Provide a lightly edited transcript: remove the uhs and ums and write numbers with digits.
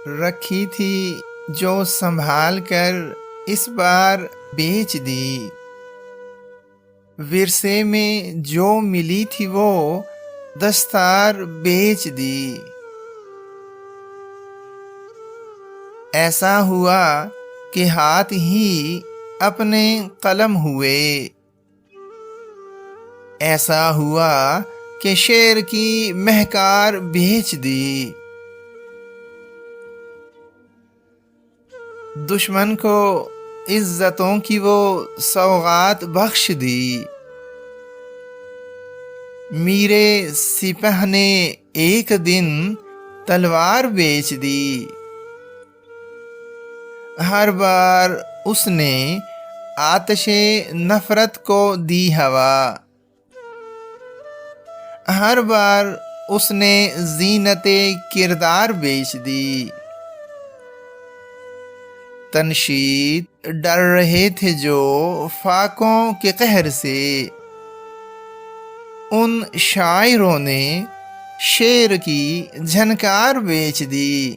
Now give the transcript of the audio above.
رکھی تھی جو سنبھال کر اس بار بیچ دی، ورثے میں جو ملی تھی وہ دستار بیچ دی۔ ایسا ہوا کہ ہاتھ ہی اپنے قلم ہوئے، ایسا ہوا کہ شعر کی مہکار بیچ دی۔ دشمن کو عزتوں کی وہ سوغات بخش دی، میرے سپہ نے ایک دن تلوار بیچ دی۔ ہر بار اس نے آتش نفرت کو دی ہوا، ہر بار اس نے زینت کردار بیچ دی۔ تنشید ڈر رہے تھے جو فاقوں کے قہر سے، ان شاعروں نے شعر کی جھنکار بیچ دی۔